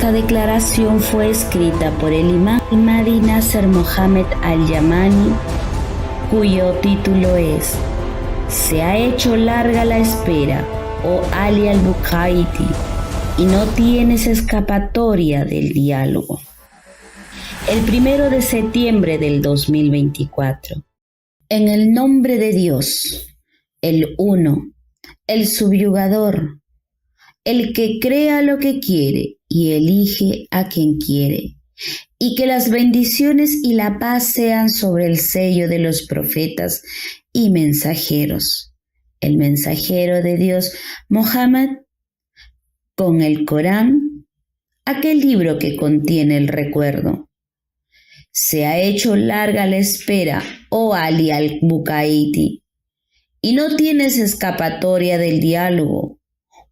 Esta declaración fue escrita por el imán Mahdi Nasser Mohammed al-Yamani, cuyo título es "Se ha hecho larga la espera, oh Ali al-Bukaiti, y no tienes escapatoria del diálogo". El 1 de septiembre del 2024. En el nombre de Dios, el Uno, el Subyugador, el que crea lo que quiere y elige a quien quiere, y que las bendiciones y la paz sean sobre el sello de los profetas y mensajeros, el mensajero de Dios, Mohammed, con el Corán, aquel libro que contiene el recuerdo. Se ha hecho larga la espera, oh Ali al-Bukaiti, y no tienes escapatoria del diálogo.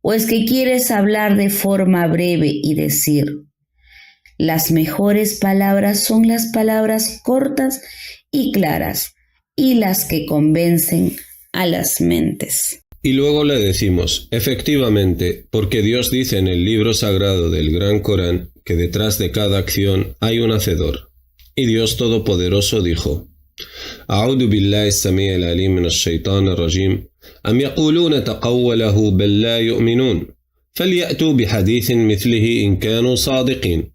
¿O es que quieres hablar de forma breve y decir: las mejores palabras son las palabras cortas y claras y las que convencen a las mentes? Y luego le decimos, efectivamente, porque Dios dice en el libro sagrado del Gran Corán que detrás de cada acción hay un hacedor. Y Dios Todopoderoso dijo: أعوذ بالله السميع العليم من الشيطان الرجيم أم يقولون تقوله بل لا يؤمنون فليأتوا بحديث مثله إن كانوا صادقين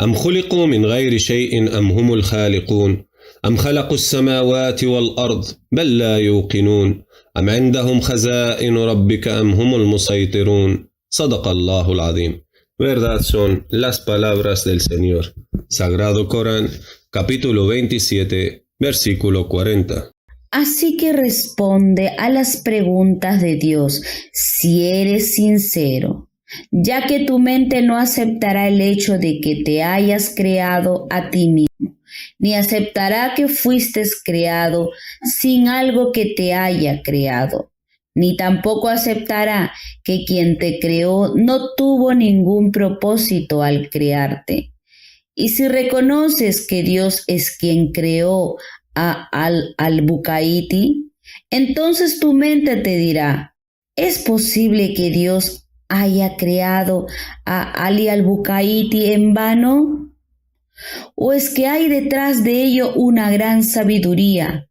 أم خلقوا من غير شيء أم هم الخالقون أم خلقوا السماوات والأرض بل لا يوقنون أم عندهم خزائن ربك أم هم المسيطرون صدق الله العظيم. Verdad son las palabras del Señor. Sagrado Corán, capítulo 27, versículo 40. Así que responde a las preguntas de Dios si eres sincero, ya que tu mente no aceptará el hecho de que te hayas creado a ti mismo, ni aceptará que fuiste creado sin algo que te haya creado, ni tampoco aceptará que quien te creó no tuvo ningún propósito al crearte. Y si reconoces que Dios es quien creó a al-Bukaiti, entonces tu mente te dirá: ¿es posible que Dios haya creado a Ali al-Bukaiti en vano? ¿O es que hay detrás de ello una gran sabiduría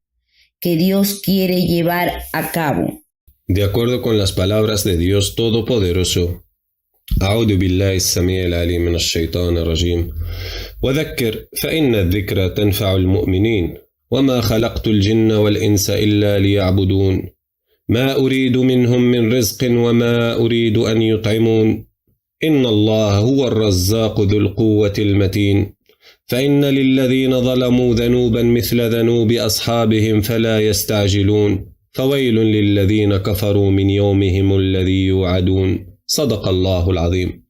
que Dios quiere llevar a cabo? De acuerdo con las palabras de Dios Todopoderoso, أعوذ بالله السميع العليم من الشيطان الرجيم وذكر فإن الذكرى تنفع المؤمنين وما خلقت الجن والإنس إلا ليعبدون ما أريد منهم من رزق وما أريد أن يطعمون إن الله هو الرزاق ذو القوة المتين فإن للذين ظلموا ذنوبا مثل ذنوب أصحابهم فلا يستعجلون فويل للذين كفروا من يومهم الذي يوعدون صدق الله العظيم.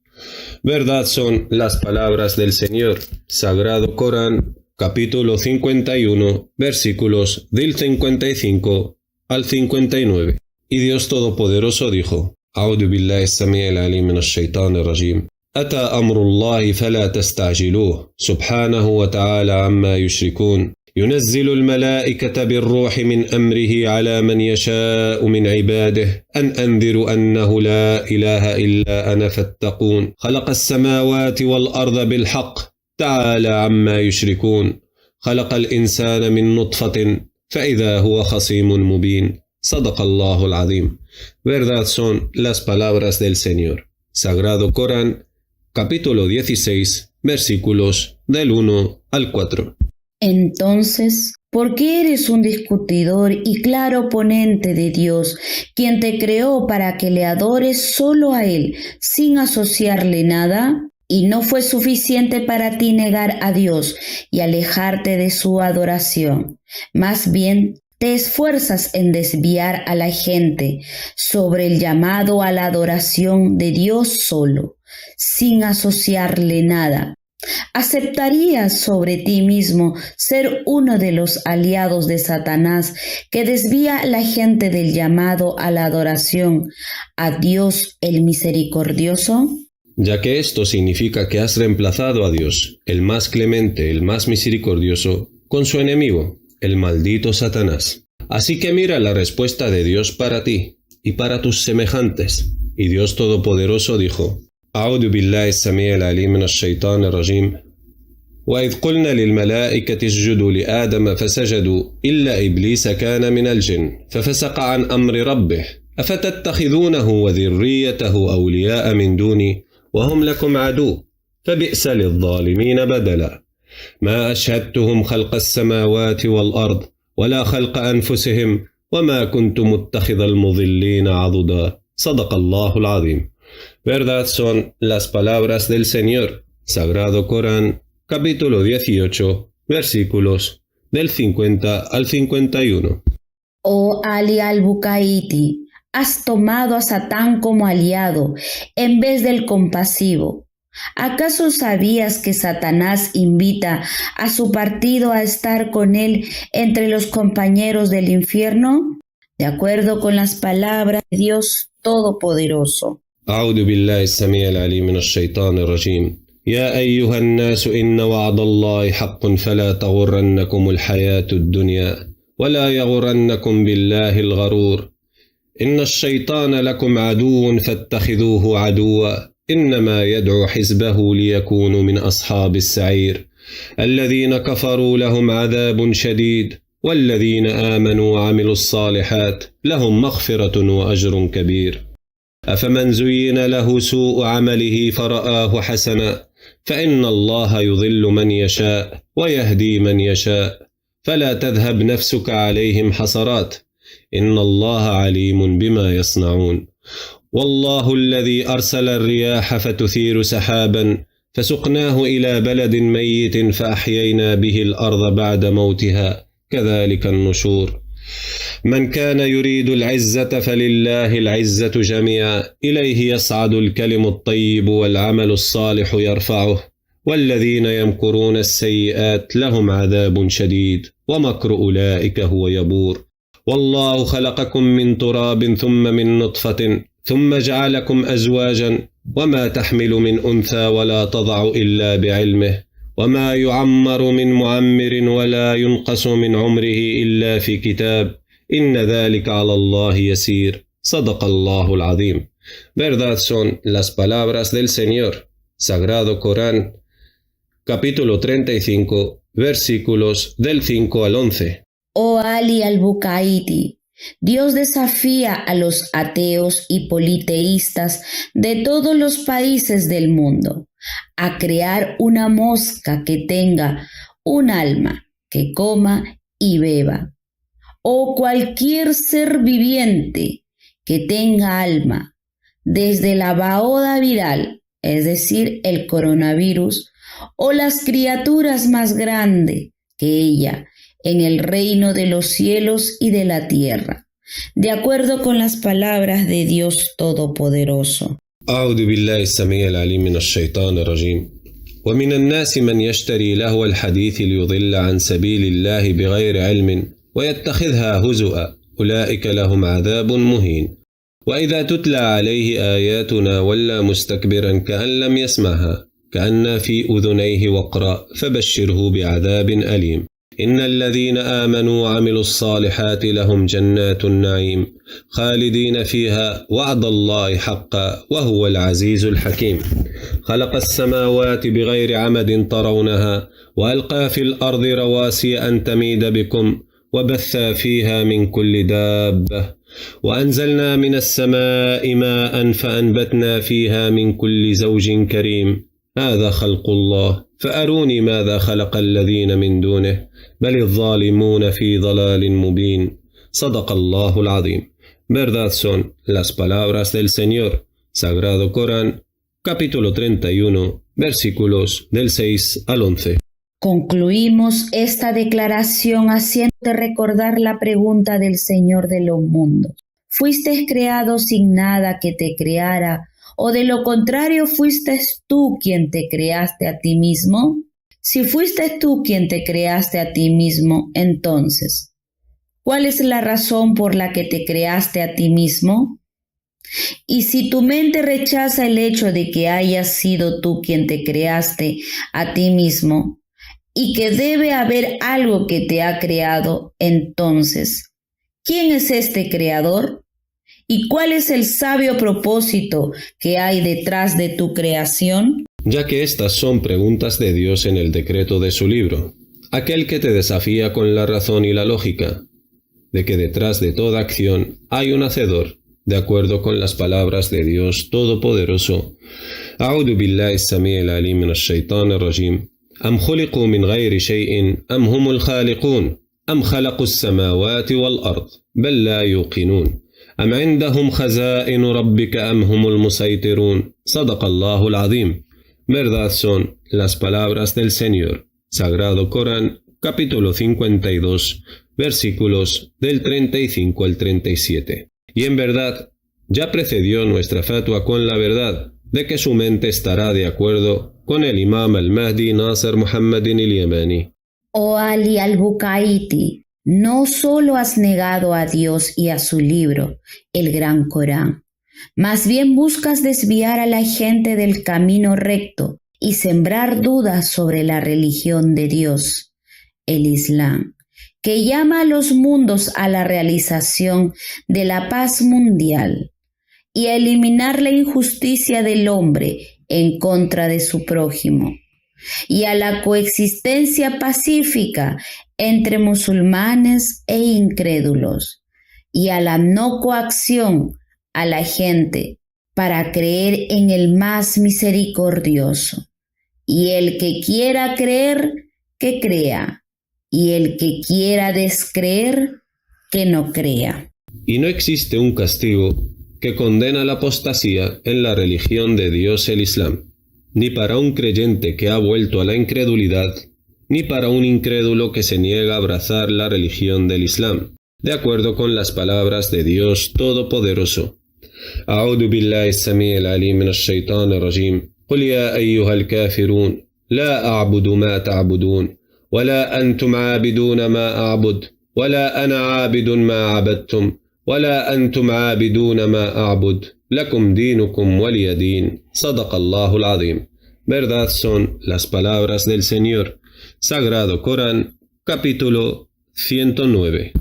Verdad son las palabras del Señor. Sagrado Corán, capítulo 51, versículos del 55 al 59. Y Dios Todopoderoso dijo: أعوذ بالله السميع العليم من الشيطان الرجيم أتى أمر الله فلا تستعجلوه سبحانه وتعالى عما يشركون ينزل الملائكة بالروح من أمره على من يشاء من عباده أن أنذروا أنه لا إله إلا أنا فاتقون خلق السماوات والأرض بالحق تعالى عما يشركون خلق الإنسان من نطفة فإذا هو خصيم مبين صدق الله العظيم. Verdad son las palabras del Señor. Sagrado Corán, capítulo 16, versículos del 1 al 4. Entonces, ¿por qué eres un discutidor y claro oponente de Dios, quien te creó para que le adores solo a Él, sin asociarle nada? ¿Y no fue suficiente para ti negar a Dios y alejarte de su adoración? Más bien, te esfuerzas en desviar a la gente sobre el llamado a la adoración de Dios solo, sin asociarle nada. ¿Aceptarías sobre ti mismo ser uno de los aliados de Satanás que desvía a la gente del llamado a la adoración a Dios el Misericordioso? Ya que esto significa que has reemplazado a Dios, el más clemente, el más misericordioso, con su enemigo, el maldito Satanás. Así que mira la respuesta de Dios para ti y para tus semejantes. Y Dios Todopoderoso dijo: أعوذ بالله السميع العليم من الشيطان الرجيم. وإذ قلنا للملائكة اسجدوا لآدم فسجدوا إلا إبليس كان من الجن ففسق عن أمر ربه أفتتخذونه وذريته أولياء من دوني وهم لكم عدو فبئس للظالمين بدلا. ما أشهدتهم خلق السماوات والأرض ولا خلق أنفسهم وما كنت متخذ المضلين عضدا. صدق الله العظيم. Verdad son las palabras del Señor. Sagrado Corán, capítulo 18, versículos del 50 al 51. Oh Ali al-Bukaiti, has tomado a Satán como aliado en vez del compasivo. ¿Acaso sabías que Satanás invita a su partido a estar con él entre los compañeros del infierno? De acuerdo con las palabras de Dios Todopoderoso. أعوذ بالله السميع العليم من الشيطان الرجيم. يا أيها الناس إن وعد الله حق فلا تغرنكم الحياة الدنيا ولا يغرنكم بالله الغرور إن الشيطان لكم عدو فاتخذوه عدوا إنما يدعو حزبه ليكونوا من أصحاب السعير الذين كفروا لهم عذاب شديد والذين آمنوا وعملوا الصالحات لهم مغفرة وأجر كبير. أفمن زين له سوء عمله فرآه حسنا فإن الله يضل من يشاء ويهدي من يشاء فلا تذهب نفسك عليهم حسرات إن الله عليم بما يصنعون. والله الذي أرسل الرياح فتثير سحابا فسقناه إلى بلد ميت فأحيينا به الأرض بعد موتها كذلك النشور. من كان يريد العزة فلله العزة جميعا إليه يصعد الكلم الطيب والعمل الصالح يرفعه والذين يمكرون السيئات لهم عذاب شديد ومكر أولئك هو يبور. والله خلقكم من تراب ثم من نطفة ثم جعلكم أزواجا وما تحمل من أنثى ولا تضع إلا بعلمه وما يعمر من معمر ولا ينقص من عمره إلا في كتاب إن ذلك على الله يسير. صدق الله العظيم. Verdad son las palabras del Señor. Sagrado Corán, capítulo 35, versículos del 5 al 11. Oh Ali al-Bukaiti, Dios desafía a los ateos y politeístas de todos los países del mundo a crear una mosca que tenga un alma, que coma y beba, o cualquier ser viviente que tenga alma, desde la baoda viral, es decir, el coronavirus, o las criaturas más grandes que ella, en el reino de los cielos y de la tierra, de acuerdo con las palabras de Dios Todopoderoso. أعوذ بالله السميع العليم من الشيطان الرجيم. ومن الناس من يشتري لهو الحديث ليضل عن سبيل الله بغير علم ويتخذها هزؤا أولئك لهم عذاب مهين. وإذا تتلى عليه آياتنا ولى مستكبرا كأن لم يسمعها كأن في أذنيه وقرا فبشره بعذاب أليم. إن الذين آمنوا وعملوا الصالحات لهم جنات النعيم خالدين فيها وعد الله حقا وهو العزيز الحكيم. خلق السماوات بغير عمد ترونها وألقى في الأرض رواسي أن تميد بكم وبث فيها من كل دابة وأنزلنا من السماء ماء فأنبتنا فيها من كل زوج كريم. هذا خلق الله فأروني ماذا خلق الذين من دونه بل الظالمون في ضلال مبين. صدق الله العظيم. Verdad son las palabras del Señor. Sagrado Corán, capítulo 31, versículos del 6 al 11. Concluimos esta declaración haciéndote recordar la pregunta del Señor de los mundos. ¿Fuiste creado sin nada que te creara? ¿O de lo contrario fuiste tú quien te creaste a ti mismo? Si fuiste tú quien te creaste a ti mismo, entonces, ¿cuál es la razón por la que te creaste a ti mismo? Y si tu mente rechaza el hecho de que hayas sido tú quien te creaste a ti mismo y que debe haber algo que te ha creado, entonces, ¿quién es este creador? ¿Y cuál es el sabio propósito que hay detrás de tu creación? Ya que estas son preguntas de Dios en el decreto de su libro, aquel que te desafía con la razón y la lógica, de que detrás de toda acción hay un hacedor, de acuerdo con las palabras de Dios Todopoderoso. أعوذ بالله السميع العليم من الشيطان الرجيم أم خلقوا من غير شيء أم هم الخالقون أم خلقوا السماوات والأرض بل لا يوقنون أم عندهم خزائن ربك أم هم المسيطرون صدق الله العظيم. Verdad son las palabras del Señor. Sagrado Corán, capítulo 52, versículos del 35 al 37. Y en verdad, ya precedió nuestra fatua con la verdad, de que su mente estará de acuerdo con el Imam al-Mahdi Nasser Muhammadin al-Yamani. Oh Ali al-Bukaiti, no solo has negado a Dios y a su libro, el Gran Corán, más bien buscas desviar a la gente del camino recto y sembrar dudas sobre la religión de Dios, el Islam, que llama a los mundos a la realización de la paz mundial y a eliminar la injusticia del hombre en contra de su prójimo, y a la coexistencia pacífica entre musulmanes e incrédulos, y a la no coacción a la gente para creer en el más misericordioso. Y el que quiera creer, que crea, y el que quiera descreer, que no crea. Y no existe un castigo que condena la apostasía en la religión de Dios el Islam, ni para un creyente que ha vuelto a la incredulidad, ni para un incrédulo que se niega a abrazar la religión del Islam, de acuerdo con las palabras de Dios Todopoderoso. أعوذ بالله السميع العليم من الشيطان الرجيم قل يا أيها الكافرون لا أعبد ما تعبدون ولا أنتم عابدون ما أعبد ولا أنا عابد ما عبدتم ولا أنتم عابدون ما أعبد لكم دينكم ولي دين صدق الله العظيم. Verdad son las palabras del Señor. Sagrado Corán, capítulo 109.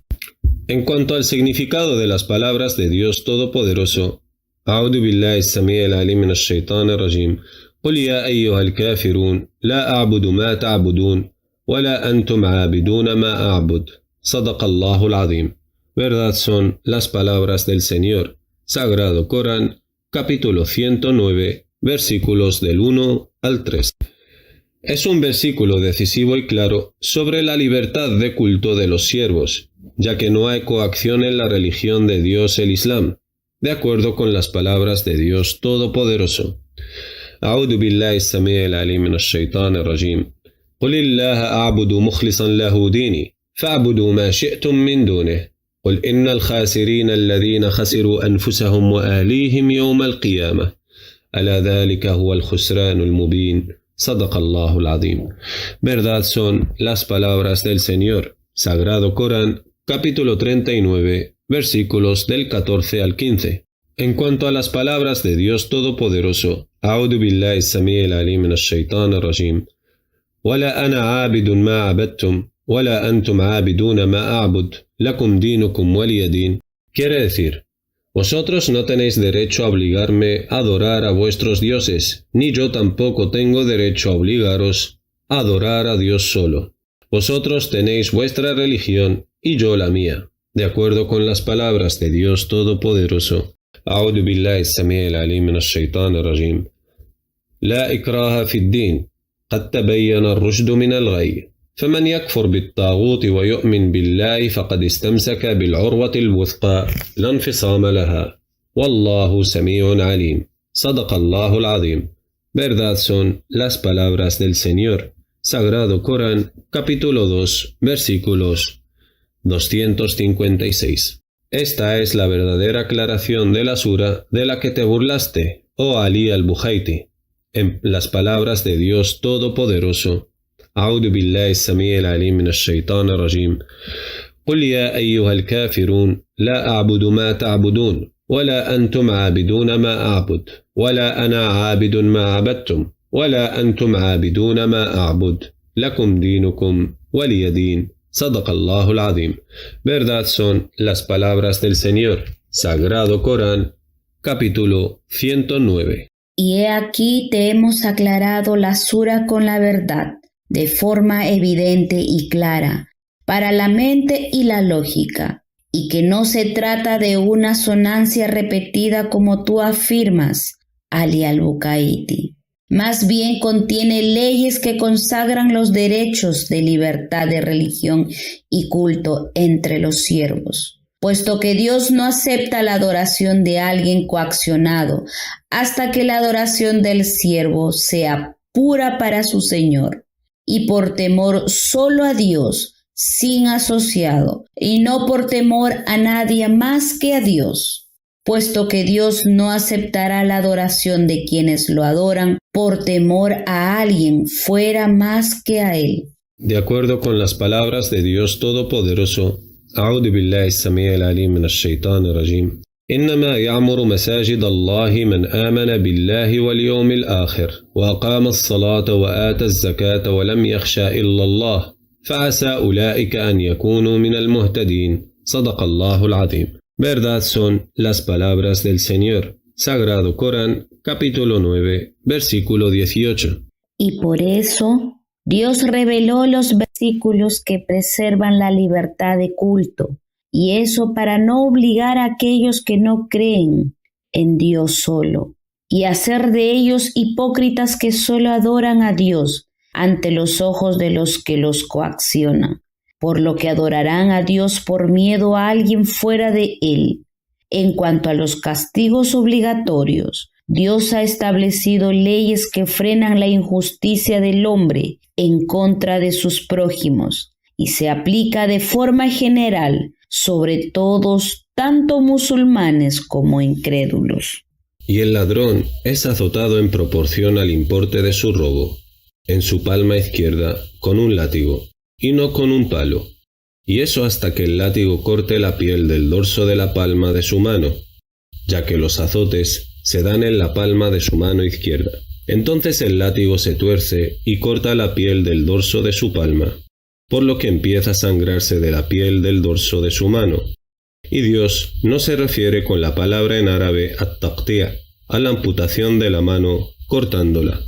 En cuanto al significado de las palabras de Dios Todopoderoso, أعوذ بالله السميع العليم من الشيطان الرجيم قل يا أيها الكافرون لا أعبد ما تعبدون ولا أنتم عابدون ما أعبد صدق الله العظيم. Verdad son las palabras del Señor. Sagrado Corán, capítulo 109, versículos del 1 al 3. Es un versículo decisivo y claro sobre la libertad de culto de los siervos, ya que no hay coacción en la religión de Dios el Islam, de acuerdo con las palabras de Dios Todopoderoso. أعوذ بالله السميع العليم من الشيطان الرجيم قل الله أعبد مخلصا له ديني فاعبدوا ما شئتم من دونه قل إن الخاسرين الذين خسروا أنفسهم وأهليهم يوم القيامة ألا ذلك هو الخسران المبين صدق الله العظيم. Verdad son las palabras del Señor. Sagrado Corán, capítulo 39, versículos del 14 al 15. En cuanto a las palabras de Dios Todopoderoso, أعوذ بالله السميع العليم من الشيطان الرجيم ولا أنا عابد ما عبدتم ولا أنتم عابدون ما أعبد لكم دينكم ولي دين. Quiere decir, vosotros no tenéis derecho a obligarme a adorar a vuestros dioses, ni yo tampoco tengo derecho a obligaros a adorar a Dios solo. Vosotros tenéis vuestra religión y yo la mía, de acuerdo con las palabras de Dios Todopoderoso. أعوذ بالله السميع العليم من الشيطان الرجيم لا إكراه في الدين قد تبين الرشد من الغي فمن يكفر بالطاغوت ويؤمن بالله فقد استمسك بالعروة الوثقى لا انفصام لها والله سميع عليم صدق الله العظيم. Verdad son las palabras del Señor. Sagrado Corán, capítulo 2, versículos 256. Esta es la verdadera aclaración de la sura de la que te burlaste, oh Ali al-Bukaiti, en las palabras de Dios Todopoderoso. أعوذ بالله السميع العليم من الشيطان الرجيم قل يا أيها الكافرون لا أعبد ما تعبدون ولا أنتم عابدون ما أعبد ولا أنا عابد ما عبدتم ولا أنتم عابدون ما أعبد لكم دينكم ولي دين صدق الله العظيم. Verdad son las palabras del Señor. Sagrado Corán, capítulo 109. Y he aquí te hemos aclarado la sura con la verdad, de forma evidente y clara, para la mente y la lógica, y que no se trata de una sonancia repetida como tú afirmas, Ali al-Bukaiti. Más bien contiene leyes que consagran los derechos de libertad de religión y culto entre los siervos, puesto que Dios no acepta la adoración de alguien coaccionado hasta que la adoración del siervo sea pura para su Señor, y por temor solo a Dios, sin asociado, y no por temor a nadie más que a Dios, puesto que Dios no aceptará la adoración de quienes lo adoran por temor a alguien fuera más que a Él. De acuerdo con las palabras de Dios Todopoderoso, أعوذ بالله السميع العليم من الشيطان الرجيم إنما يعمر مساجد الله من آمن بالله واليوم الآخر وأقام الصلاة وآتى الزكاة ولم يخشى إلا الله فعسى أولئك أن يكونوا من المهتدين صدق الله العظيم. Verdad son las palabras del Señor. Sagrado Corán, capítulo 9, versículo 18. Y por eso Dios reveló los versículos que preservan la libertad de culto, y eso para no obligar a aquellos que no creen en Dios solo, y hacer de ellos hipócritas que solo adoran a Dios ante los ojos de los que los coaccionan, por lo que adorarán a Dios por miedo a alguien fuera de Él. En cuanto a los castigos obligatorios, Dios ha establecido leyes que frenan la injusticia del hombre en contra de sus prójimos y se aplica de forma general sobre todos, tanto musulmanes como incrédulos. Y el ladrón es azotado en proporción al importe de su robo, en su palma izquierda con un látigo, y no con un palo, y eso hasta que el látigo corte la piel del dorso de la palma de su mano, ya que los azotes se dan en la palma de su mano izquierda. Entonces el látigo se tuerce y corta la piel del dorso de su palma, por lo que empieza a sangrarse de la piel del dorso de su mano. Y Dios no se refiere con la palabra en árabe at-taqti' a la amputación de la mano cortándola.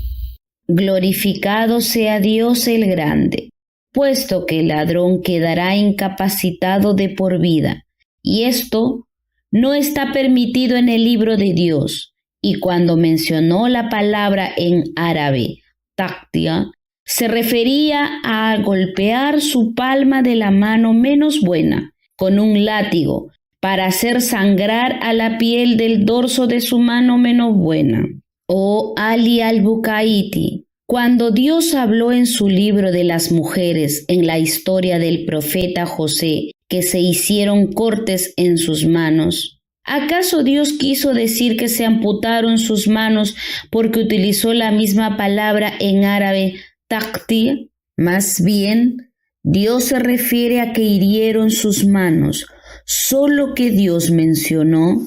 Glorificado sea Dios el Grande, puesto que el ladrón quedará incapacitado de por vida, y esto no está permitido en el libro de Dios. Y cuando mencionó la palabra en árabe, taqtia, se refería a golpear su palma de la mano menos buena con un látigo para hacer sangrar a la piel del dorso de su mano menos buena. Oh Ali al-Bukaiti, cuando Dios habló en su libro de las mujeres en la historia del profeta José, que se hicieron cortes en sus manos, ¿acaso Dios quiso decir que se amputaron sus manos porque utilizó la misma palabra en árabe taqti? Más bien, Dios se refiere a que hirieron sus manos, solo que Dios mencionó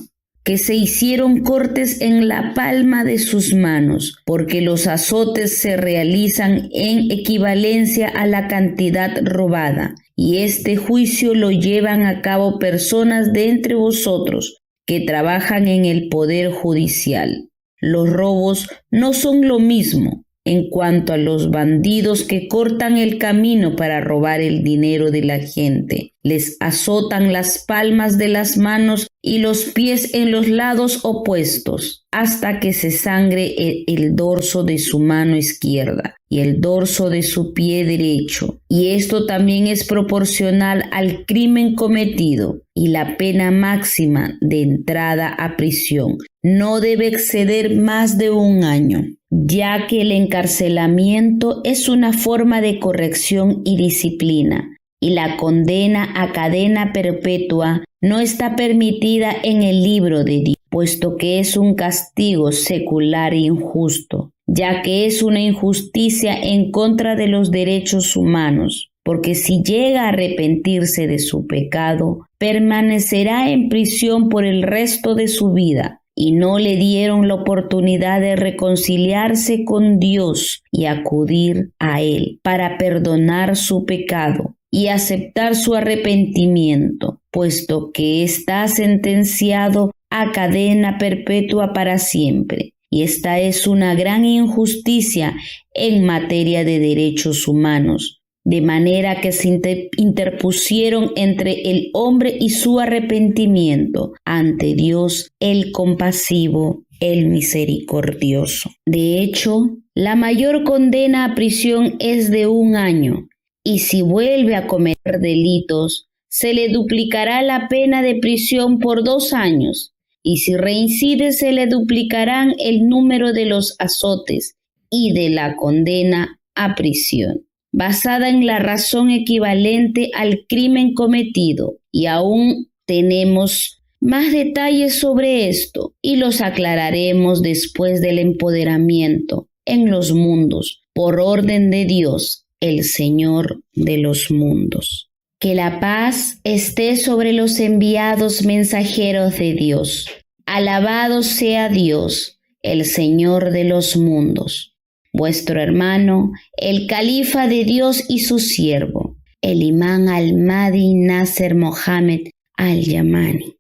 que se hicieron cortes en la palma de sus manos, porque los azotes se realizan en equivalencia a la cantidad robada, y este juicio lo llevan a cabo personas de entre vosotros que trabajan en el poder judicial. Los robos no son lo mismo. En cuanto a los bandidos que cortan el camino para robar el dinero de la gente, les azotan las palmas de las manos y los pies en los lados opuestos, hasta que se sangre el dorso de su mano izquierda y el dorso de su pie derecho. Y esto también es proporcional al crimen cometido, y la pena máxima de entrada a prisión no debe exceder más de 1 año. Ya que el encarcelamiento es una forma de corrección y disciplina, y la condena a cadena perpetua no está permitida en el libro de Dios, puesto que es un castigo secular e injusto, ya que es una injusticia en contra de los derechos humanos, porque si llega a arrepentirse de su pecado, permanecerá en prisión por el resto de su vida, y no le dieron la oportunidad de reconciliarse con Dios y acudir a Él para perdonar su pecado. y aceptar su arrepentimiento, puesto que está sentenciado a cadena perpetua para siempre. Y esta es una gran injusticia en materia de derechos humanos, de manera que se interpusieron entre el hombre y su arrepentimiento ante Dios, el compasivo, el misericordioso. De hecho, la mayor condena a prisión es de 1 año, y si vuelve a cometer delitos, se le duplicará la pena de prisión por 2 años, y si reincide se le duplicarán el número de los azotes y de la condena a prisión, basada en la razón equivalente al crimen cometido. Y aún tenemos más detalles sobre esto y los aclararemos después del empoderamiento en los mundos por orden de Dios, el Señor de los mundos. Que la paz esté sobre los enviados mensajeros de Dios. Alabado sea Dios, el Señor de los mundos. Vuestro hermano, el califa de Dios y su siervo, el imán al-Mahdi Nasser Mohammed al-Yamani.